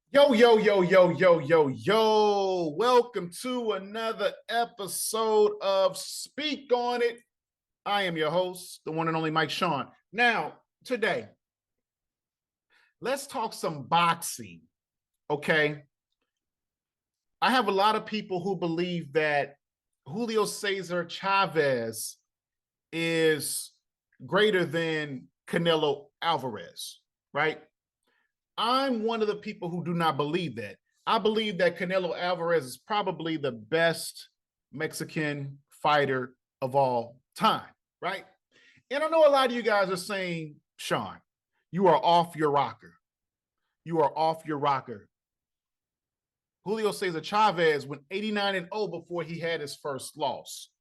Yo, yo, yo, yo, yo, yo, yo. Welcome to another episode of Speak On It. I am your host, the one and only Mike Sean. Now, today, let's talk some boxing, okay? I have a lot of people who believe that Julio Cesar Chavez is greater than Canelo Alvarez, right? I'm one of the people who do not believe that. I believe that Canelo Alvarez is probably the best Mexican fighter of all time, right? And I know a lot of you guys are saying, Sean, you are off your rocker. You are off your rocker. Julio Cesar Chavez went 89-0 before he had his first loss.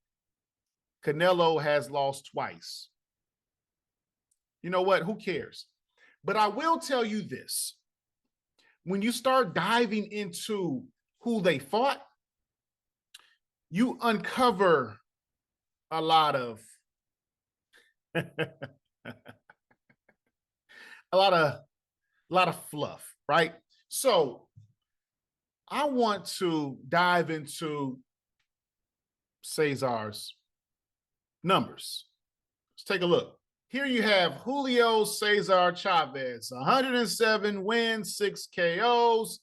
Canelo has lost twice. You know what? Who cares? But I will tell you this. When you start diving into who they fought, you uncover a lot of a lot of fluff, right? So I want to dive into Cesar's numbers. Let's take a look. Here you have Julio Cesar Chavez, 107 wins, 6 KOs,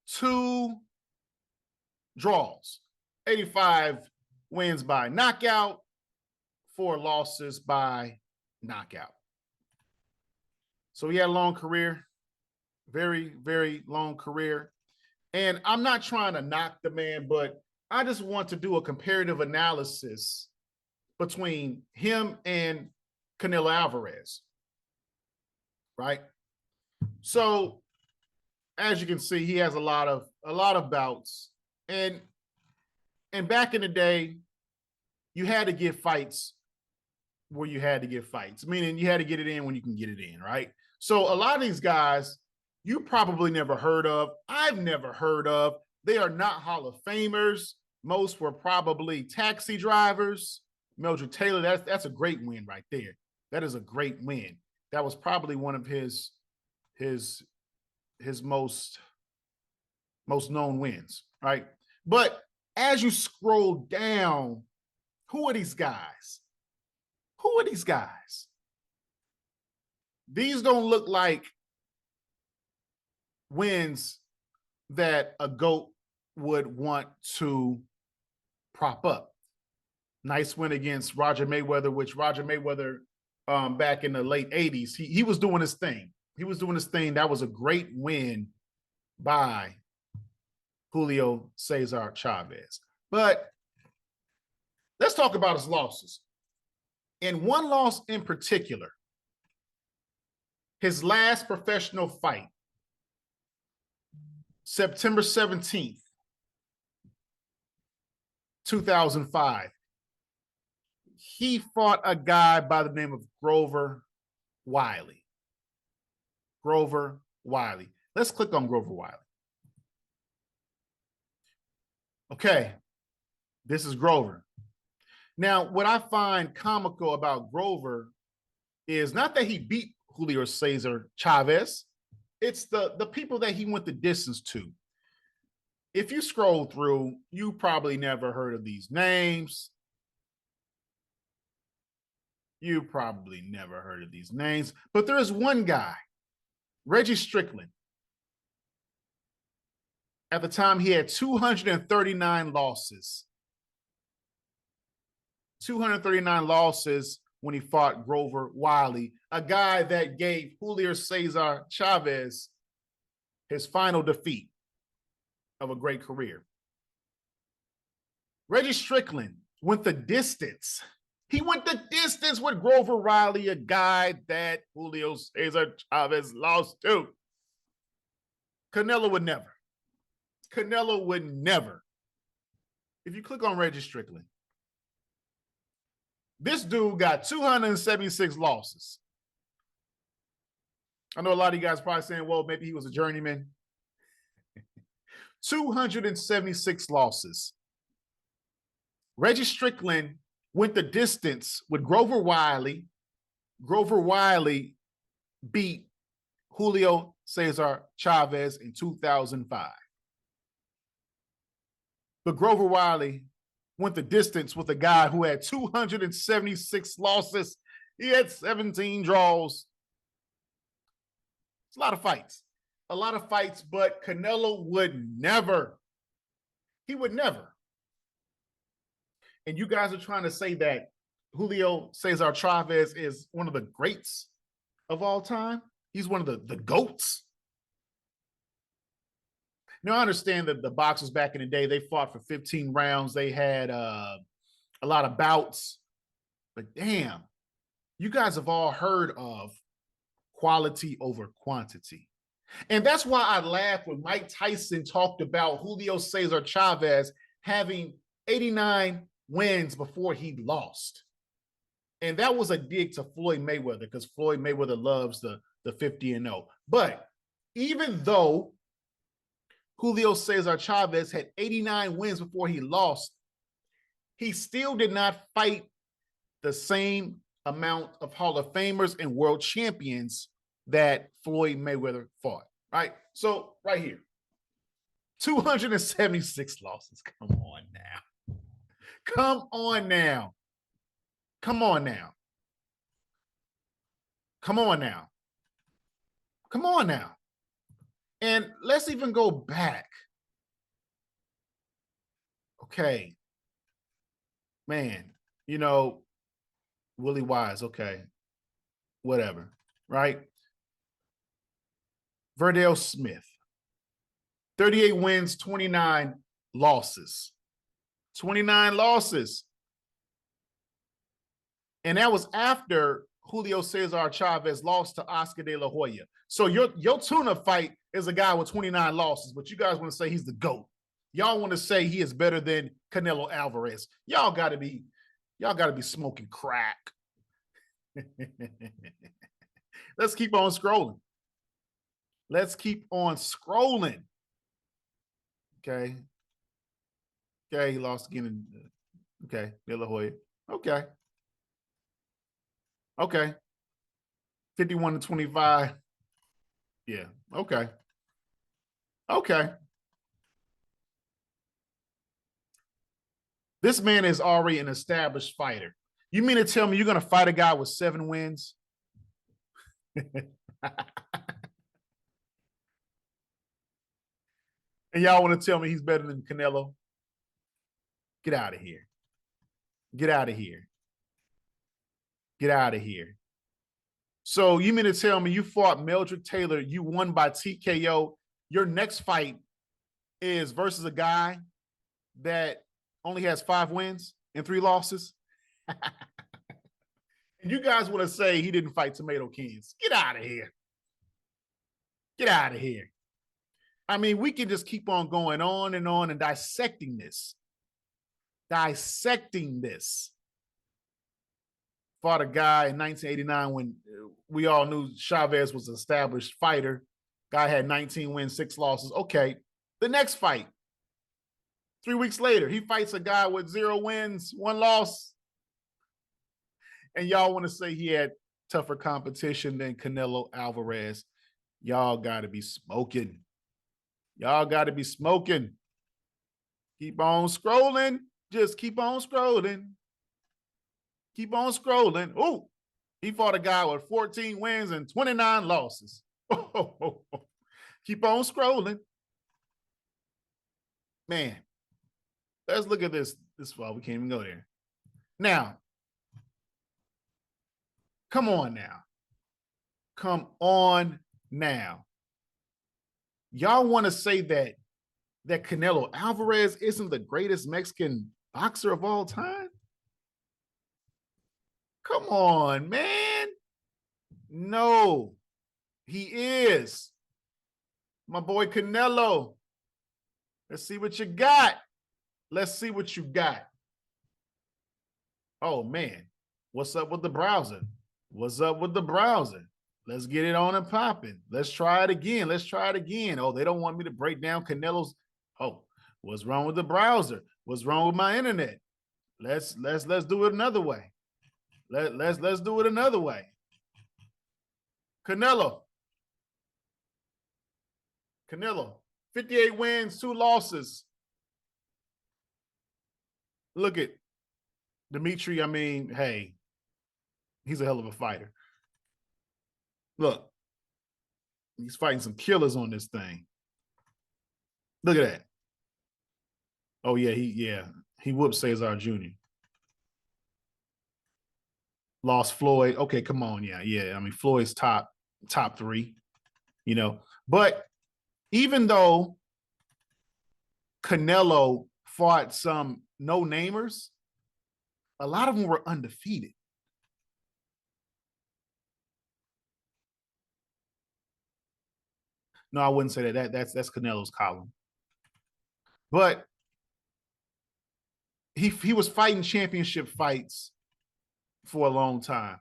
2 draws, 85 wins by knockout, 4 losses by knockout. So he had a long career, very, very long career. And I'm not trying to knock the man, but I just want to do a comparative analysis between him and Canelo Alvarez, right? So as you can see, he has a lot of bouts, and back in the day, you had to get fights where you had to get fights, meaning you had to get it in when you can get it in, right? So a lot of these guys you probably never heard of. I've never heard of. They are not Hall of Famers. Most were probably taxi drivers. Mildred Taylor, that's a great win right there. That is a great win. That was probably one of his most known wins, right? But as you scroll down, who are these guys? Who are these guys? These don't look like wins that a GOAT would want to prop up. Nice win against Roger Mayweather, which Roger Mayweather back in the late 80s, he was doing his thing. He was doing his thing. That was a great win by Julio Cesar Chavez. But let's talk about his losses. In one loss in particular, his last professional fight, September 17th, 2005, he fought a guy by the name of Grover Wiley. Grover Wiley. Let's click on Grover Wiley. Okay, this is Grover. Now, what I find comical about Grover is not that he beat Julio Cesar Chavez, it's the people that he went the distance to. If you scroll through, you probably never heard of these names. You probably never heard of these names, but there is one guy, Reggie Strickland. At the time, he had 239 losses. 239 losses when he fought Grover Wiley, a guy that gave Julio Cesar Chavez his final defeat of a great career. Reggie Strickland went the distance. He went the distance with Grover Wiley, a guy that Julio Cesar Chavez lost to. Canelo would never. Canelo would never. If you click on Reggie Strickland, this dude got 276 losses. I know a lot of you guys probably saying, well, maybe he was a journeyman. 276 losses. Reggie Strickland went the distance with Grover Wiley. Grover Wiley beat Julio Cesar Chavez in 2005. But Grover Wiley went the distance with a guy who had 276 losses. He had 17 draws. It's a lot of fights. A lot of fights, but Canelo would never. He would never. And you guys are trying to say that Julio Cesar Chavez is one of the greats of all time? He's one of the GOATs? Now, I understand that the boxers back in the day, they fought for 15 rounds. They had a lot of bouts. But damn, you guys have all heard of quality over quantity. And that's why I laughed when Mike Tyson talked about Julio Cesar Chavez having 89 wins before he lost. And that was a dig to Floyd Mayweather, because Floyd Mayweather loves the 50-0. But even though Julio Cesar Chavez had 89 wins before he lost, he still did not fight the same amount of Hall of Famers and world champions that Floyd Mayweather fought, right? So right here, 276 losses. Come on now. Come on now. Come on now. Come on now. Come on now. And let's even go back. Okay. Man, you know, Willie Wise, okay. Whatever, right? Verdell Smith, 38 wins, 29 losses. 29 losses. And that was after Julio Cesar Chavez lost to Oscar De La Hoya. So your tuna fight is a guy with 29 losses, but you guys want to say he's the GOAT. Y'all want to say he is better than Canelo Alvarez. Y'all gotta be smoking crack. Let's keep on scrolling. Let's keep on scrolling. Okay. Okay, he lost again. Okay, De La Hoya. Okay. Okay. 51-25. Yeah. Okay. Okay. This man is already an established fighter. You mean to tell me you're going to fight a guy with 7 wins? And y'all want to tell me he's better than Canelo? Get out of here. Get out of here. Get out of here. So you mean to tell me you fought Mildred Taylor, you won by TKO. Your next fight is versus a guy that only has 5 wins and 3 losses? And you guys want to say he didn't fight tomato cans? Get out of here. Get out of here. I mean, we can just keep on going on and dissecting this. Dissecting this. Fought a guy in 1989 when we all knew Chavez was an established fighter. Guy had 19 wins, 6 losses. Okay, the next fight. 3 weeks later, he fights a guy with 0 wins, 1 loss. And y'all want to say he had tougher competition than Canelo Alvarez. Y'all got to be smoking. Y'all got to be smoking. Keep on scrolling. Just keep on scrolling. Keep on scrolling. Oh, he fought a guy with 14 wins and 29 losses. Keep on scrolling. Man, let's look at this. This far, we can't even go there. Now, come on now. Come on now. Y'all want to say that Canelo Alvarez isn't the greatest Mexican boxer of all time? Come on, man. No, he is. My boy Canelo. Let's see what you got. Let's see what you got. Oh, man. What's up with the browser? What's up with the browser? Let's get it on and popping. Let's try it again. Let's try it again. Oh, they don't want me to break down Canelo's. Oh, what's wrong with the browser? What's wrong with my internet? Let's do it another way. Let's do it another way. Canelo. Canelo, 58 wins, 2 losses. Look at Dimitri. I mean, hey, he's a hell of a fighter. Look, he's fighting some killers on this thing. Look at that. Oh, yeah, he whooped Cesar Jr. Lost Floyd. Okay, come on. Yeah. I mean, Floyd's top 3, you know. But even though Canelo fought some no-namers, a lot of them were undefeated. No, I wouldn't say that. That's Canelo's column. But he was fighting championship fights for a long time.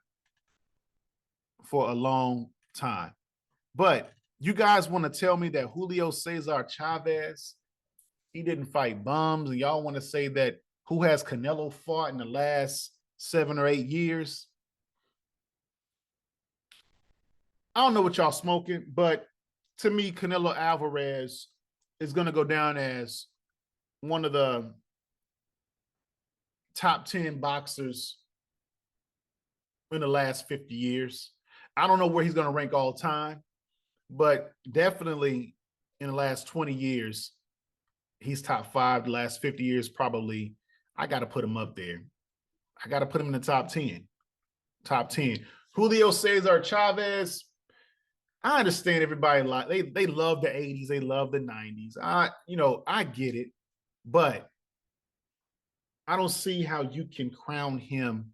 For a long time. But you guys want to tell me that Julio Cesar Chavez, he didn't fight bums, and y'all want to say that who has Canelo fought in the last 7 or 8 years? I don't know what y'all smoking, but to me, Canelo Alvarez is going to go down as one of the top 10 boxers in the last 50 years. I don't know where he's going to rank all time, but definitely in the last 20 years, he's top 5. The last 50 years, probably, I got to put him up there. I got to put him in the top 10. Top 10. Julio Cesar Chavez, I understand everybody they love the 80s, they love the 90s. I get it, but I don't see how you can crown him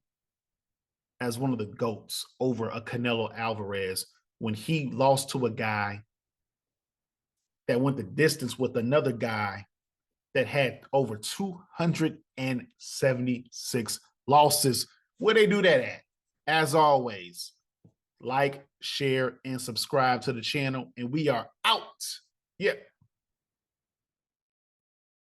as one of the GOATs over a Canelo Alvarez when he lost to a guy that went the distance with another guy that had over 276 losses. Where they do that at? As always, like, share, and subscribe to the channel, and we are out. Yep.